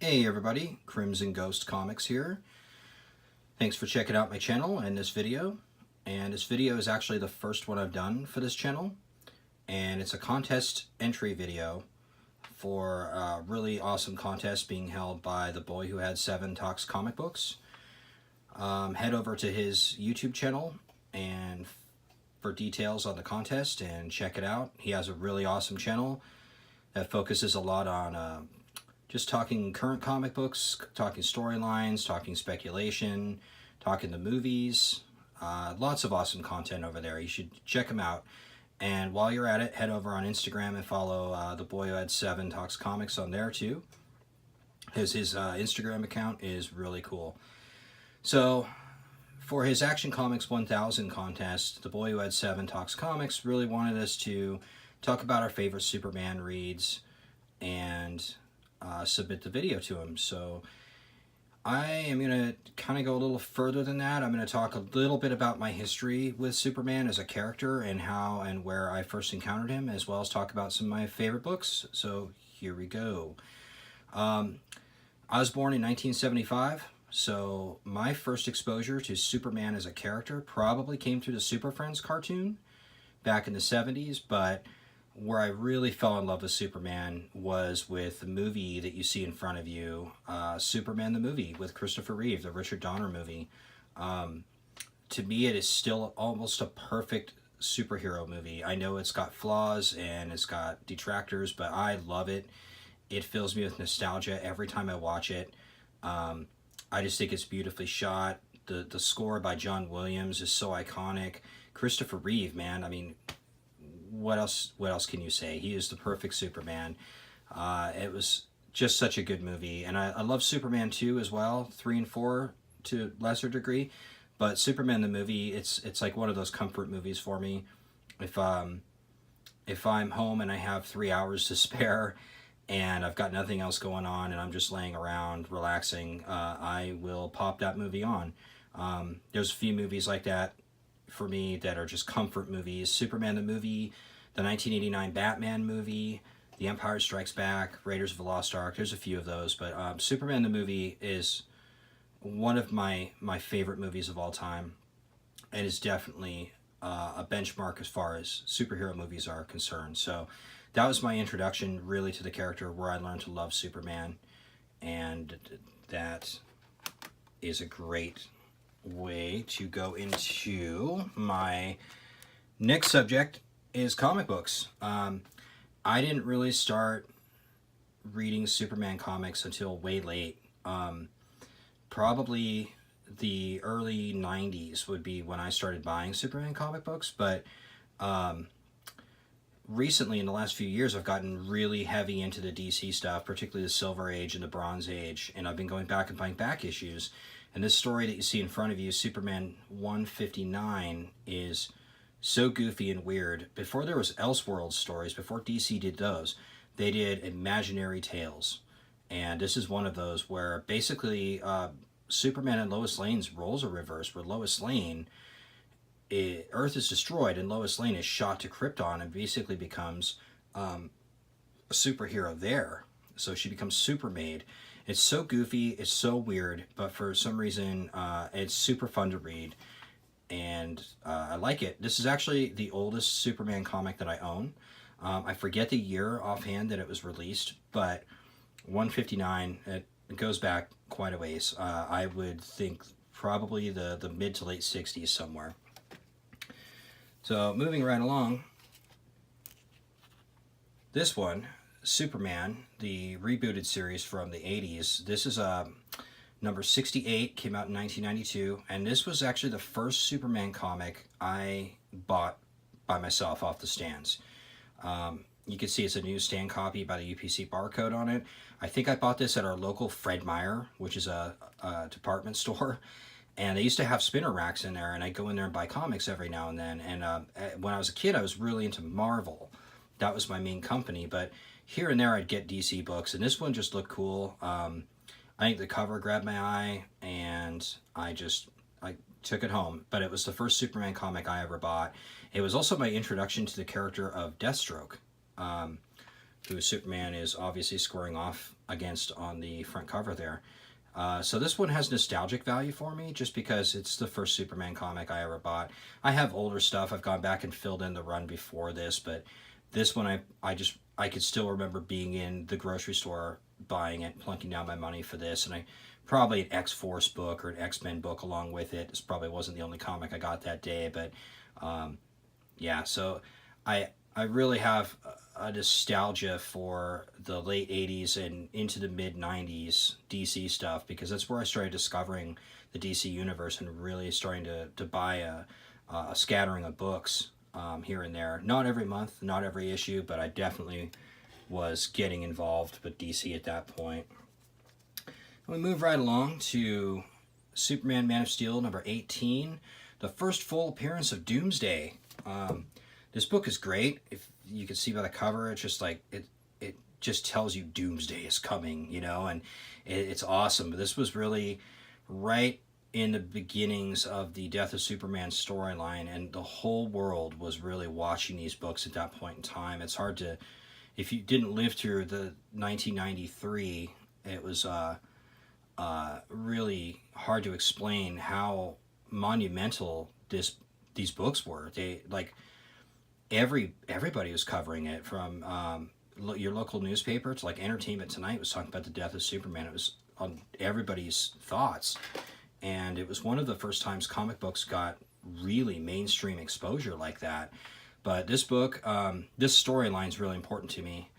Hey everybody, Crimson Ghost Comics here. Thanks for checking out my channel and this video. And this video is actually the first one I've done for this channel. And it's a contest entry video for a really awesome contest being held by The Boy Who Had 7 Talks Comic Books. Head over to his YouTube channel and for details on the contest and check it out. He has a really awesome channel that focuses a lot on just talking current comic books, talking storylines, talking speculation, talking the movies. Lots of awesome content over there. You should check him out. And while you're at it, head over on Instagram and follow The Boy Who Had 7 Talks Comics on there too. His Instagram account is really cool. So for his Action Comics 1000 contest, The Boy Who Had 7 Talks Comics really wanted us to talk about our favorite Superman reads and submit the video to him. So I am going to kind of go a little further than that. I'm going to talk a little bit about my history with Superman as a character and how and where I first encountered him, as well as talk about some of my favorite books. So here we go. I was born in 1975, so my first exposure to Superman as a character probably came through the Super Friends cartoon back in the 70s, but where I really fell in love with Superman was with the movie that you see in front of you, Superman the movie with Christopher Reeve, the Richard Donner movie. To me, it is still almost a perfect superhero movie. I know it's got flaws and it's got detractors, but I love it. It fills me with nostalgia every time I watch it. I just think it's beautifully shot. The score by John Williams is so iconic. Christopher Reeve, man, I mean, what else can you say? He is the perfect Superman. It was just such a good movie. And I love Superman 2 as well, 3 and 4 to a lesser degree. But Superman the movie, it's like one of those comfort movies for me. If I'm home and I have 3 hours to spare and I've got nothing else going on and I'm just laying around relaxing, I will pop that movie on. There's a few movies like that for me that are just comfort movies. Superman the movie, the 1989 Batman movie, The Empire Strikes Back, Raiders of the Lost Ark. There's a few of those, but Superman the movie is one of my favorite movies of all time, and is definitely a benchmark as far as superhero movies are concerned. So that was my introduction really to the character, where I learned to love Superman, and that is a great way to go into my next subject is comic books. I didn't really start reading Superman comics until way late. Probably the early 90s would be when I started buying Superman comic books, but recently in the last few years I've gotten really heavy into the DC stuff, particularly the Silver Age and the Bronze Age, and I've been going back and buying back issues. And this story that you see in front of you, Superman 159, is so goofy and weird. Before there was Elseworlds stories, before DC did those, they did Imaginary Tales. And this is one of those where basically Superman and Lois Lane's roles are reversed, where Lois Lane, Earth is destroyed and Lois Lane is shot to Krypton and basically becomes a superhero there. So she becomes Supermaid. It's so goofy, it's so weird, but for some reason it's super fun to read, and I like it. This is actually the oldest Superman comic that I own. I forget the year offhand that it was released, but 159, it goes back quite a ways. I would think probably the mid to late 60s somewhere. So moving right along, this one, Superman, the rebooted series from the 80s. This is number 68, came out in 1992, and this was actually the first Superman comic I bought by myself off the stands. You can see it's a newsstand copy by the UPC barcode on it. I think I bought this at our local Fred Meyer, which is a department store, and they used to have spinner racks in there, and I'd go in there and buy comics every now and then. And when I was a kid, I was really into Marvel. That was my main company, but here and there I'd get DC books, and this one just looked cool. I think the cover grabbed my eye, and I took it home. But it was the first Superman comic I ever bought. It was also my introduction to the character of Deathstroke. who Superman is obviously squaring off against on the front cover there. So this one has nostalgic value for me just because it's the first Superman comic I ever bought. I have older stuff. I've gone back and filled in the run before this, but this one I could still remember being in the grocery store buying it, plunking down my money for this, and I probably an X-Force book or an X-Men book along with it. This probably wasn't the only comic I got that day, but yeah, so I really have a nostalgia for the late 80s and into the mid 90s DC stuff, because that's where I started discovering the DC universe and really starting to buy a scattering of books here and there. Not every month, not every issue, but I definitely was getting involved with DC at that point. We move right along to Superman Man of Steel number 18, the first full appearance of Doomsday. This book is great. If you can see by the cover, it's just like it just tells you Doomsday is coming, you know, and it's awesome. But this was really right in the beginnings of the Death of Superman storyline, and the whole world was really watching these books at that point in time. It's hard to, if you didn't live through the 1993, it was really hard to explain how monumental these books were. They like everybody was covering it, from your local newspaper to like Entertainment Tonight was talking about the Death of Superman. It was on everybody's thoughts, and it was one of the first times comic books got really mainstream exposure like that. But this book, this storyline is really important to me,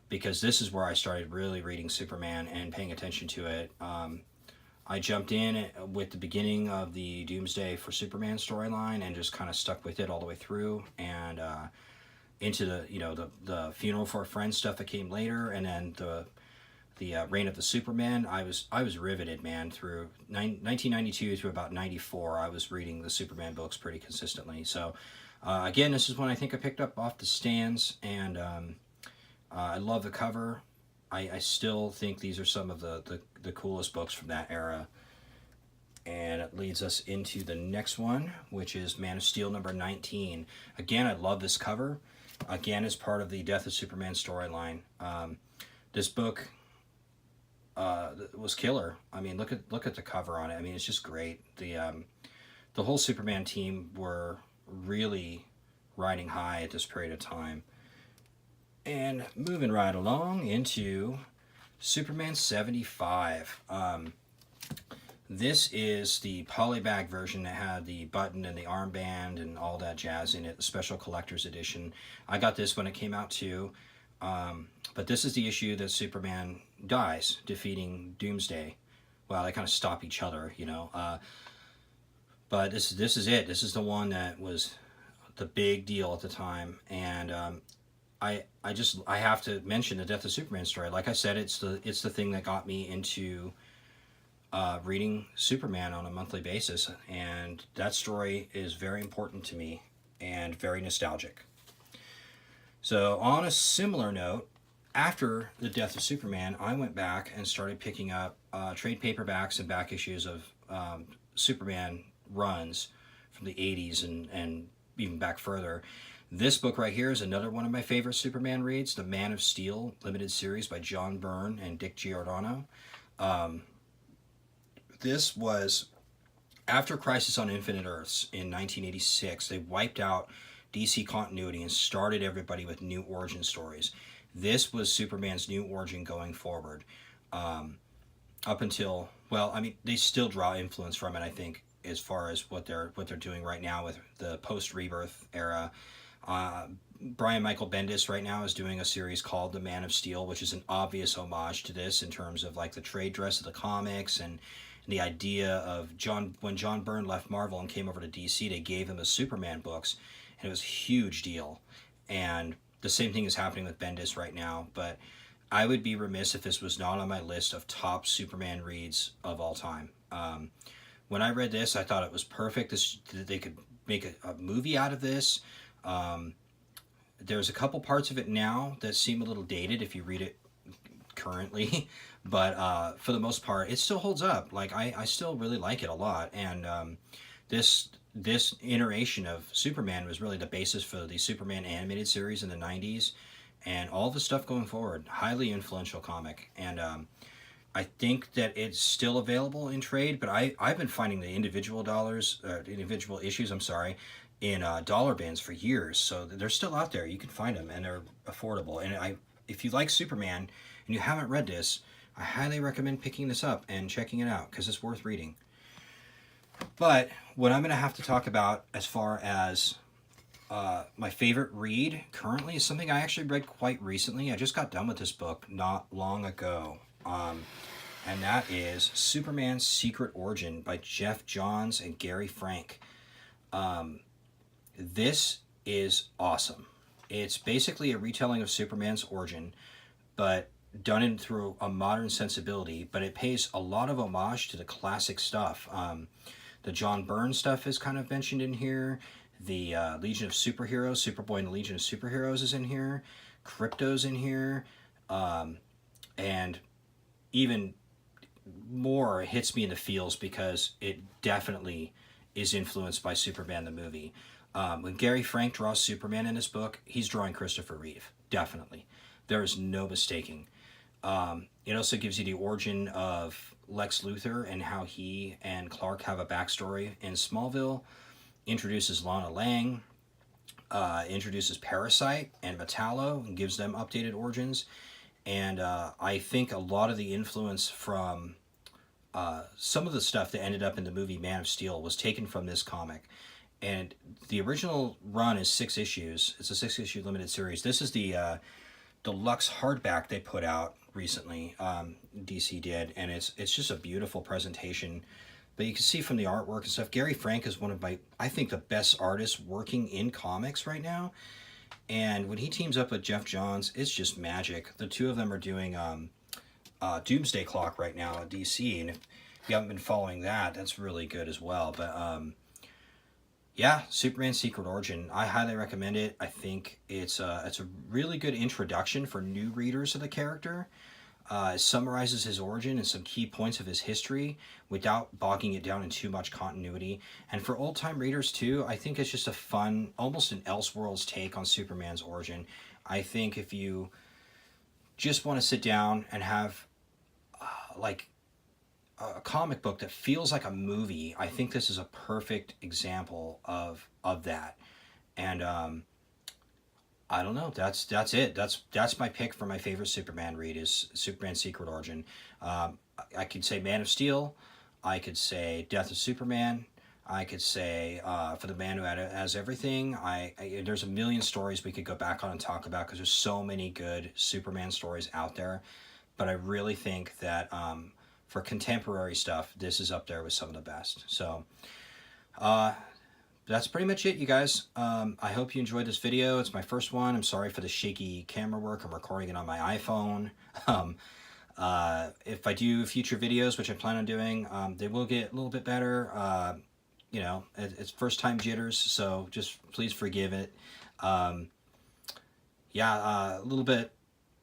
because this is where I started really reading Superman and paying attention to it. I jumped in with the beginning of the Doomsday for Superman storyline and just kind of stuck with it all the way through, and into the Funeral for a Friend stuff that came later, and then the Reign of the Superman. I was riveted, man. Through 1992 through about 94, I was reading the Superman books pretty consistently. So again, this is one I think I picked up off the stands, and I love the cover. I still think these are some of the coolest books from that era. And it leads us into the next one, which is Man of Steel number 19. Again, I love this cover. Again, as part of the Death of Superman storyline. This book was killer. I mean, look at the cover on it. I mean, it's just great. The whole Superman team were really riding high at this period of time. And moving right along into Superman 75. This is the polybag version that had the button and the armband and all that jazz in it, the special collector's edition. I got this when it came out too. But this is the issue that Superman dies, defeating Doomsday. Well, they kind of stop each other, you know. But this is it. This is the one that was the big deal at the time. And I have to mention the Death of Superman story. Like I said, it's the thing that got me into reading Superman on a monthly basis, and that story is very important to me and very nostalgic. So on a similar note, after the Death of Superman, I went back and started picking up trade paperbacks and back issues of Superman runs from the 80s and even back further. This book right here is another one of my favorite Superman reads, the Man of Steel limited series by John Byrne and Dick Giordano. This was after Crisis on Infinite Earths in 1986. They wiped out DC continuity and started everybody with new origin stories. This was Superman's new origin going forward. Up until, well, I mean, they still draw influence from it, I think, as far as what they're doing right now with the post-Rebirth era. Brian Michael Bendis right now is doing a series called The Man of Steel, which is an obvious homage to this in terms of like the trade dress of the comics and the idea of when John Byrne left Marvel and came over to DC, they gave him the Superman books, and it was a huge deal. And the same thing is happening with Bendis right now, but I would be remiss if this was not on my list of top Superman reads of all time. When I read this, I thought it was perfect. They could make a movie out of this. There's a couple parts of it now that seem a little dated if you read it currently, but for the most part, it still holds up. Like I still really like it a lot, and this iteration of Superman was really the basis for the Superman animated series in the 90s, and all the stuff going forward. Highly influential comic, and I think that it's still available in trade, but I've been finding the individual issues, I'm sorry, in dollar bins for years. So they're still out there. You can find them, and they're affordable. And if you like Superman and you haven't read this, I highly recommend picking this up and checking it out because it's worth reading. But what I'm going to have to talk about as far as my favorite read currently is something I actually read quite recently. I just got done with this book not long ago. And that is Superman's Secret Origin by Geoff Johns and Gary Frank. This is awesome. It's basically a retelling of Superman's origin, but done through a modern sensibility, but it pays a lot of homage to the classic stuff. The John Byrne stuff is kind of mentioned in here. The Legion of Superheroes, Superboy and the Legion of Superheroes is in here. Krypto's in here. And even more hits me in the feels because it definitely is influenced by Superman the movie. When Gary Frank draws Superman in his book, he's drawing Christopher Reeve. Definitely. There is no mistaking. It also gives you the origin of Lex Luthor and how he and Clark have a backstory in Smallville. Introduces Lana Lang. Introduces Parasite and Metallo and gives them updated origins. And I think a lot of the influence from some of the stuff that ended up in the movie Man of Steel was taken from this comic. And the original run is 6 issues. It's a 6-issue limited series. This is the deluxe hardback they put out recently, DC did, and it's just a beautiful presentation. But you can see from the artwork and stuff, Gary Frank is one of I think the best artists working in comics right now. And when he teams up with Geoff Johns, it's just magic. The two of them are doing Doomsday Clock right now at DC, and if you haven't been following that, that's really good as well. But yeah, Superman Secret Origin, I highly recommend it. I think it's a really good introduction for new readers of the character. It summarizes his origin and some key points of his history without bogging it down in too much continuity. And for old-time readers too, I think it's just a fun, almost an Elseworlds take on Superman's origin. I think if you just want to sit down and have like a comic book that feels like a movie, I think this is a perfect example of that. And I don't know. That's it. That's my pick for my favorite Superman read is Superman Secret Origin. I could say Man of Steel. I could say Death of Superman. I could say For the Man Who Has Everything. There's a million stories we could go back on and talk about because there's so many good Superman stories out there. But I really think that for contemporary stuff, this is up there with some of the best. So that's pretty much it, you guys. I hope you enjoyed this video. It's my first one. I'm sorry for the shaky camera work. I'm recording it on my iPhone. If I do future videos, which I plan on doing, they will get a little bit better. You know, it's first time jitters, so just please forgive it. Yeah, a little bit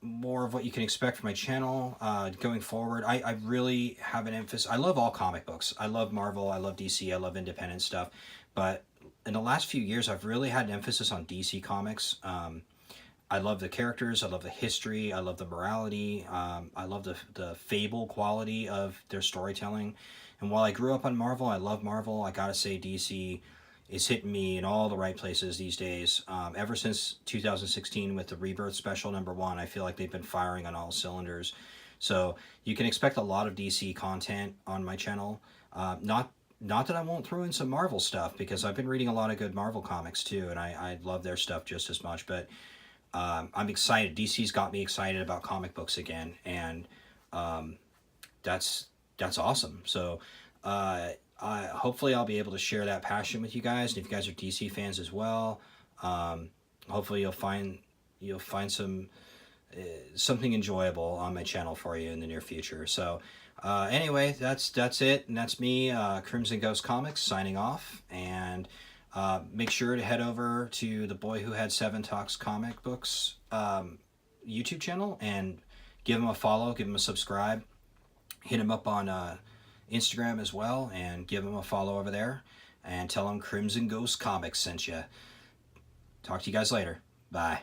more of what you can expect from my channel going forward. I really have an emphasis. I love all comic books. I love Marvel. I love DC. I love independent stuff. But in the last few years, I've really had an emphasis on DC Comics. I love the characters. I love the history. I love the morality. I love the fable quality of their storytelling. And while I grew up on Marvel, I love Marvel. I gotta say DC is hitting me in all the right places these days. Ever since 2016 with the Rebirth Special #1, I feel like they've been firing on all cylinders. So you can expect a lot of DC content on my channel. Not that I won't throw in some Marvel stuff, because I've been reading a lot of good Marvel comics too, and I love their stuff just as much. But I'm excited. DC's got me excited about comic books again, and that's awesome. So hopefully I'll be able to share that passion with you guys, and if you guys are DC fans as well, hopefully you'll find some something enjoyable on my channel for you in the near future. So anyway, that's it, and that's me, Crimson Ghost Comics, signing off. And make sure to head over to the Boy Who Had 7 Talks Comic Books YouTube channel and give him a follow, give him a subscribe, hit him up on Instagram as well, and give him a follow over there, and tell him Crimson Ghost Comics sent you. Talk to you guys later. Bye.